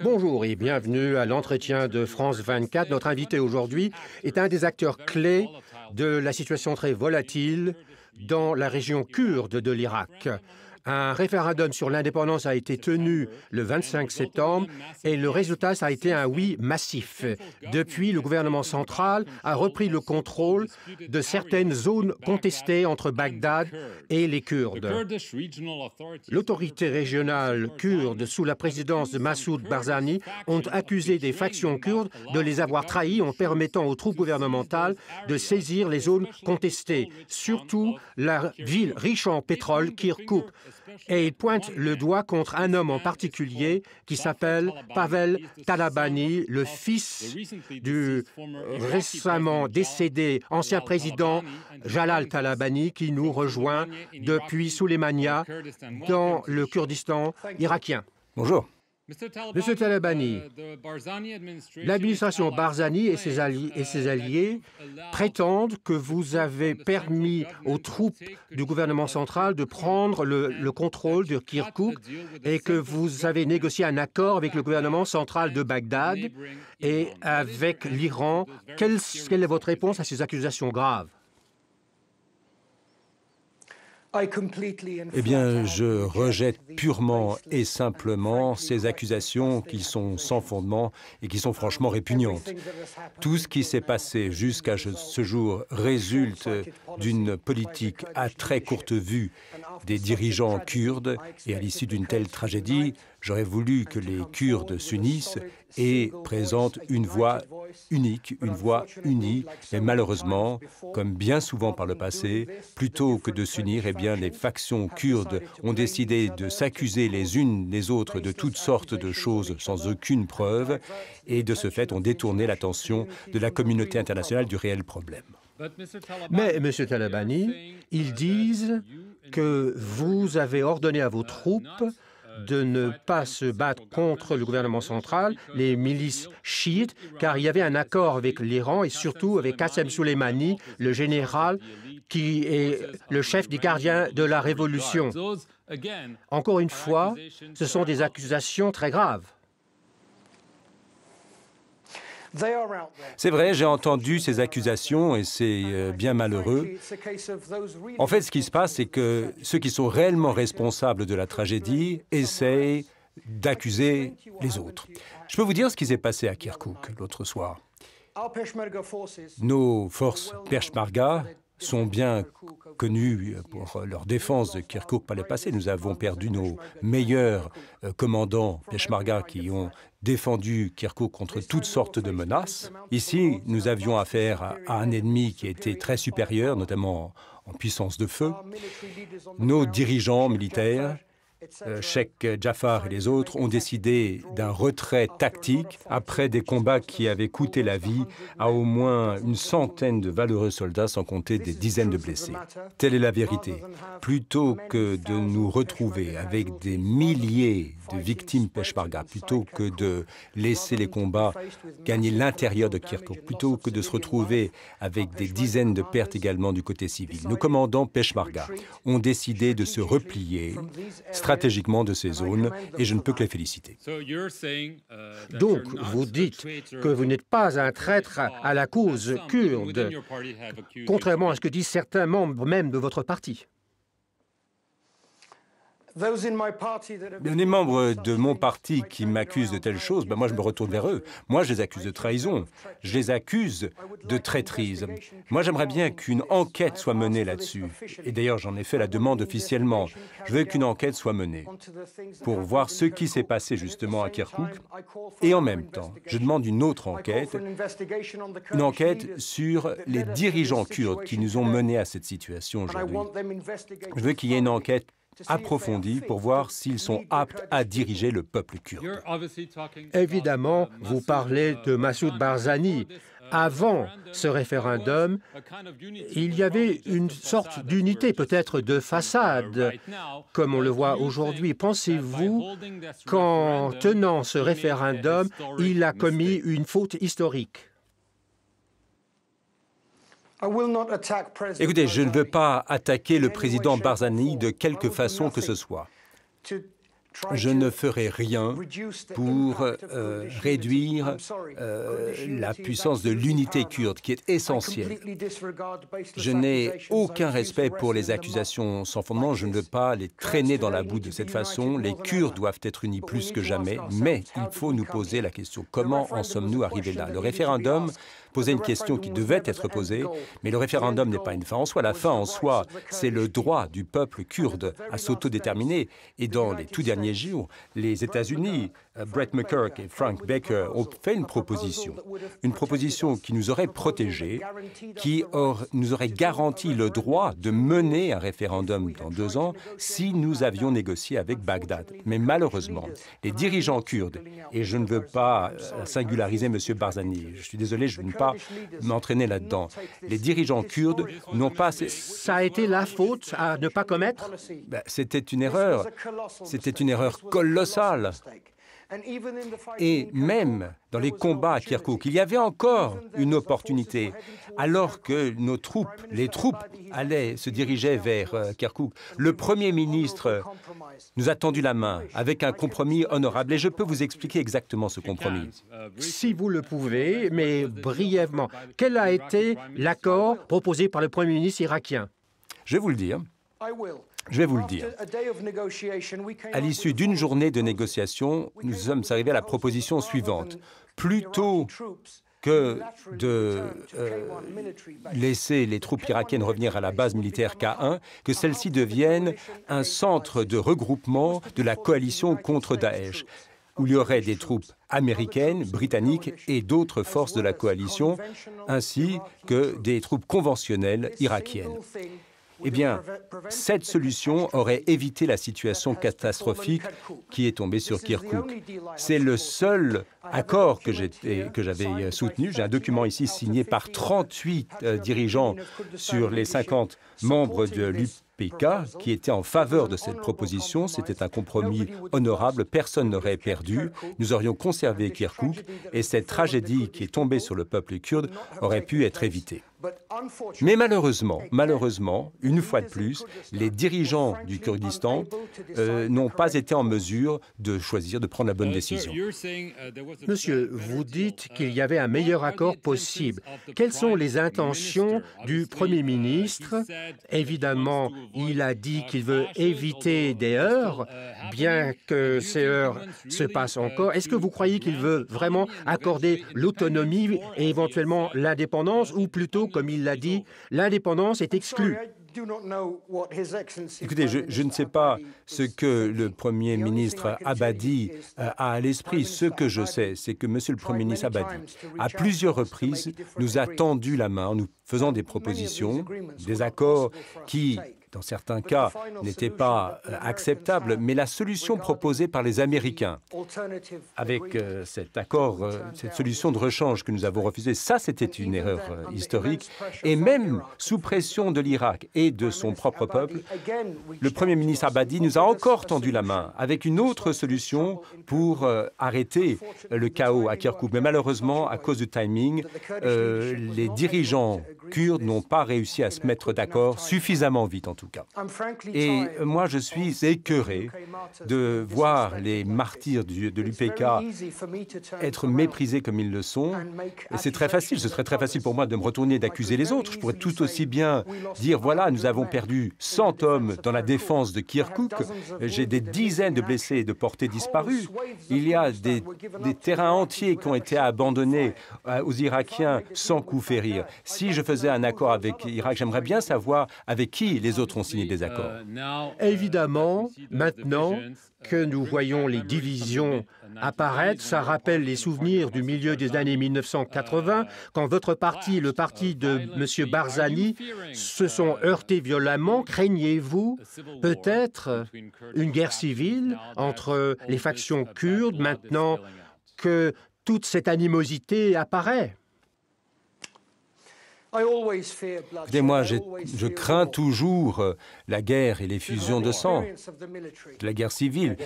Bonjour et bienvenue à l'entretien de France 24. Notre invité aujourd'hui est un des acteurs clés de la situation très volatile dans la région kurde de l'Irak. Un référendum sur l'indépendance a été tenu le 25 septembre et le résultat, ça a été un oui massif. Depuis, le gouvernement central a repris le contrôle de certaines zones contestées entre Bagdad et les Kurdes. L'autorité régionale kurde, sous la présidence de Massoud Barzani, ont accusé des factions kurdes de les avoir trahis en permettant aux troupes gouvernementales de saisir les zones contestées, surtout la ville riche en pétrole, Kirkouk. Et il pointe le doigt contre un homme en particulier qui s'appelle Pavel Talabani, le fils du récemment décédé ancien président Jalal Talabani, qui nous rejoint depuis Souleymania dans le Kurdistan irakien. Bonjour. Monsieur Talabani, l'administration Barzani et ses alliés prétendent que vous avez permis aux troupes du gouvernement central de prendre le contrôle de Kirkouk et que vous avez négocié un accord avec le gouvernement central de Bagdad et avec l'Iran. Quelle est votre réponse à ces accusations graves? Eh bien, je rejette purement et simplement ces accusations qui sont sans fondement et qui sont franchement répugnantes. Tout ce qui s'est passé jusqu'à ce jour résulte d'une politique à très courte vue des dirigeants kurdes et à l'issue d'une telle tragédie, j'aurais voulu que les Kurdes s'unissent et présentent une voix unique, une voix unie. Mais malheureusement, comme bien souvent par le passé, plutôt que de s'unir, eh bien, les factions kurdes ont décidé de s'accuser les unes les autres de toutes sortes de choses sans aucune preuve et de ce fait ont détourné l'attention de la communauté internationale du réel problème. Mais, M. Talabani, ils disent que vous avez ordonné à vos troupes de ne pas se battre contre le gouvernement central, les milices chiites, car il y avait un accord avec l'Iran et surtout avec Qassem Soleimani, le général qui est le chef des gardiens de la révolution. Encore une fois, ce sont des accusations très graves. C'est vrai, j'ai entendu ces accusations et c'est bien malheureux. En fait, ce qui se passe, c'est que ceux qui sont réellement responsables de la tragédie essayent d'accuser les autres. Je peux vous dire ce qui s'est passé à Kirkouk l'autre soir. Nos forces Peshmerga sont bien connus pour leur défense de Kirkouk par le passé. Nous avons perdu nos meilleurs commandants Peshmerga qui ont défendu Kirkouk contre toutes sortes de menaces. Ici, nous avions affaire à un ennemi qui était très supérieur, notamment en puissance de feu. Nos dirigeants militaires, Cheikh Jafar et les autres, ont décidé d'un retrait tactique après des combats qui avaient coûté la vie à au moins une centaine de valeureux soldats, sans compter des dizaines de blessés. Telle est la vérité. Plutôt que de nous retrouver avec des milliers de victimes Peshmerga, plutôt que de laisser les combats gagner l'intérieur de Kirkouk, plutôt que de se retrouver avec des dizaines de pertes également du côté civil, nos commandants Peshmerga ont décidé de se replier stratégiquement de ces zones, et je ne peux que les féliciter. Donc, vous dites que vous n'êtes pas un traître à la cause kurde, contrairement à ce que disent certains membres même de votre parti. Les membres de mon parti qui m'accusent de telles choses, moi je me retourne vers eux. Moi je les accuse de trahison, je les accuse de traîtrise. Moi j'aimerais bien qu'une enquête soit menée là-dessus. Et d'ailleurs j'en ai fait la demande officiellement. Je veux qu'une enquête soit menée pour voir ce qui s'est passé justement à Kirkouk. Et en même temps, je demande une autre enquête, une enquête sur les dirigeants kurdes qui nous ont menés à cette situation aujourd'hui. Je veux qu'il y ait une enquête approfondie pour voir s'ils sont aptes à diriger le peuple kurde. Évidemment, vous parlez de Massoud Barzani. Avant ce référendum, il y avait une sorte d'unité, peut-être de façade, comme on le voit aujourd'hui. Pensez-vous qu'en tenant ce référendum, il a commis une faute historique? Écoutez, je ne veux pas attaquer le président Barzani de quelque façon que ce soit. je ne ferai rien pour réduire la puissance de l'unité kurde, qui est essentielle. Je n'ai aucun respect pour les accusations sans fondement. Je ne veux pas les traîner dans la boue de cette façon. Les Kurdes doivent être unis plus que jamais, mais il faut nous poser la question, comment en sommes-nous arrivés là? Le référendum posait une question qui devait être posée, mais le référendum n'est pas une fin en soi. La fin en soi, c'est le droit du peuple kurde à s'autodéterminer. Et dans les tout derniers jours, les États-Unis, Brett McGurk et Frank Baker ont fait une proposition qui nous aurait protégés, qui nous aurait garanti le droit de mener un référendum dans 2 ans si nous avions négocié avec Bagdad. Mais malheureusement, les dirigeants kurdes, et je ne veux pas singulariser M. Barzani, je suis désolé, je ne veux pas m'entraîner là-dedans, les dirigeants kurdes n'ont pas... Ça a été la faute à ne pas commettre? C'était une erreur colossale. Et même dans les combats à Kirkouk, il y avait encore une opportunité. Alors que les troupes allaient se diriger vers Kirkouk, le Premier ministre nous a tendu la main avec un compromis honorable. Et je peux vous expliquer exactement ce compromis. Si vous le pouvez, mais brièvement, quel a été l'accord proposé par le Premier ministre irakien? Je vais vous le dire. À l'issue d'une journée de négociation, nous sommes arrivés à la proposition suivante. Plutôt que de laisser les troupes irakiennes revenir à la base militaire K1, que celles-ci deviennent un centre de regroupement de la coalition contre Daesh, où il y aurait des troupes américaines, britanniques et d'autres forces de la coalition, ainsi que des troupes conventionnelles irakiennes. Eh bien, cette solution aurait évité la situation catastrophique qui est tombée sur Kirkouk. C'est le seul accord que j'avais soutenu. J'ai un document ici signé par 38 dirigeants sur les 50 membres de l'UPK qui étaient en faveur de cette proposition. C'était un compromis honorable, personne n'aurait perdu. Nous aurions conservé Kirkouk et cette tragédie qui est tombée sur le peuple kurde aurait pu être évitée. Mais malheureusement, une fois de plus, les dirigeants du Kurdistan n'ont pas été en mesure de choisir de prendre la bonne décision. Monsieur, vous dites qu'il y avait un meilleur accord possible. Quelles sont les intentions du Premier ministre? Évidemment, il a dit qu'il veut éviter des heurts, bien que ces heurts se passent encore. Est-ce que vous croyez qu'il veut vraiment accorder l'autonomie et éventuellement l'indépendance, ou plutôt, comme il l'a dit, l'indépendance est exclue? Écoutez, je ne sais pas ce que le Premier ministre Abadi a à l'esprit. Ce que je sais, c'est que Monsieur le Premier ministre Abadi, à plusieurs reprises, nous a tendu la main en nous faisant des propositions, des accords qui, dans certains cas, n'étaient pas acceptables, mais la solution proposée par les Américains, avec cet accord, cette solution de rechange que nous avons refusée, ça c'était une erreur historique, et même sous pression de l'Irak et de son propre peuple, le Premier ministre Abadi nous a encore tendu la main avec une autre solution pour arrêter le chaos à Kirkouk. Mais malheureusement, à cause du timing, les dirigeants kurdes n'ont pas réussi à se mettre d'accord suffisamment vite en tout cas. Et moi, je suis écœuré de voir les martyrs de l'UPK être méprisés comme ils le sont. Et c'est très facile, ce serait très facile pour moi de me retourner et d'accuser les autres. Je pourrais tout aussi bien dire, voilà, nous avons perdu 100 hommes dans la défense de Kirkouk, j'ai des dizaines de blessés et de portés disparus. Il y a des terrains entiers qui ont été abandonnés aux Irakiens sans coup férir. Si je faisais un accord avec l'Irak, j'aimerais bien savoir avec qui les autres ont signé des accords. Évidemment, maintenant que nous voyons les divisions apparaître, ça rappelle les souvenirs du milieu des années 1980, quand votre parti, le parti de M. Barzani, se sont heurtés violemment. Craignez-vous peut-être une guerre civile entre les factions kurdes maintenant que toute cette animosité apparaît? Écoutez, moi, je crains toujours la guerre et les fusions de sang, de la guerre civile.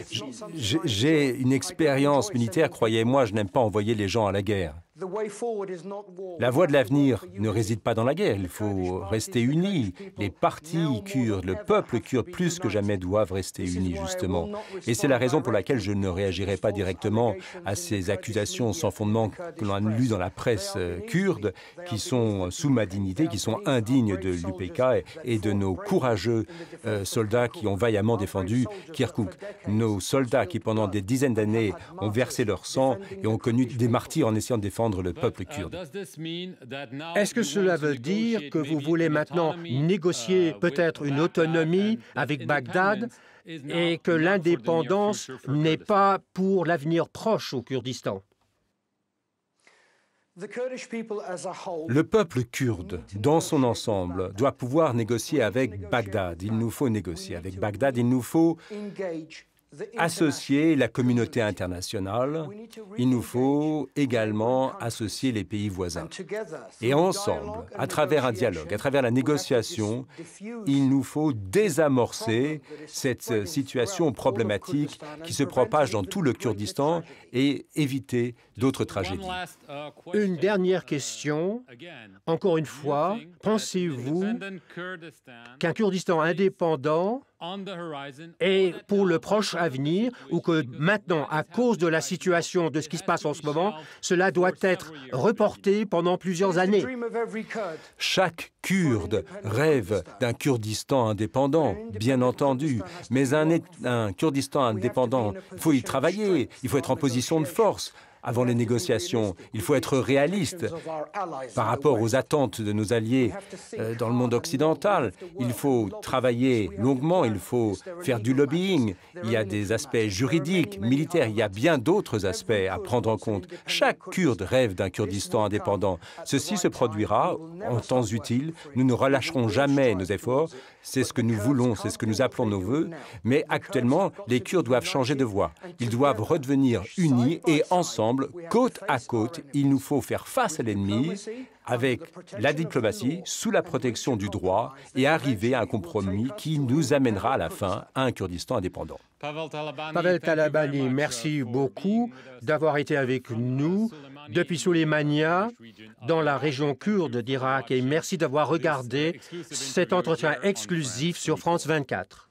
J'ai une expérience militaire, croyez-moi, je n'aime pas envoyer les gens à la guerre. La voie de l'avenir ne réside pas dans la guerre, il faut rester unis. Les partis kurdes, le peuple kurde, plus que jamais doivent rester unis, justement. Et c'est la raison pour laquelle je ne réagirai pas directement à ces accusations sans fondement que l'on a lues dans la presse kurde, qui sont sous ma dignité, qui sont indignes de l'UPK et de nos courageux soldats qui ont vaillamment défendu Kirkouk. Nos soldats qui, pendant des dizaines d'années, ont versé leur sang et ont connu des martyrs en essayant de défendre le peuple kurde. Est-ce que cela veut dire que vous voulez maintenant négocier peut-être une autonomie avec Bagdad et que l'indépendance n'est pas pour l'avenir proche au Kurdistan? Le peuple kurde, dans son ensemble, doit pouvoir négocier avec Bagdad. Il nous faut négocier avec Bagdad, il nous faut associer la communauté internationale, il nous faut également associer les pays voisins. Et ensemble, à travers un dialogue, à travers la négociation, il nous faut désamorcer cette situation problématique qui se propage dans tout le Kurdistan et éviter d'autres tragédies. Une dernière question. Encore une fois, pensez-vous qu'un Kurdistan indépendant est pour le proche avenir ou que maintenant, à cause de la situation de ce qui se passe en ce moment, cela doit être reporté pendant plusieurs années? Chaque Kurde rêve d'un Kurdistan indépendant, bien entendu, mais un Kurdistan indépendant, il faut y travailler, il faut être en position de force. Avant les négociations, il faut être réaliste par rapport aux attentes de nos alliés dans le monde occidental. Il faut travailler longuement, il faut faire du lobbying. Il y a des aspects juridiques, militaires, il y a bien d'autres aspects à prendre en compte. Chaque Kurde rêve d'un Kurdistan indépendant. Ceci se produira en temps utile. Nous ne relâcherons jamais nos efforts. C'est ce que nous voulons, c'est ce que nous appelons nos vœux. Mais actuellement, les Kurdes doivent changer de voie. Ils doivent redevenir unis et ensemble, côte à côte, il nous faut faire face à l'ennemi avec la diplomatie, sous la protection du droit et arriver à un compromis qui nous amènera à la fin à un Kurdistan indépendant. Pavel Talabani, merci beaucoup d'avoir été avec nous depuis Souleymania, dans la région kurde d'Irak, et merci d'avoir regardé cet entretien exclusif sur France 24.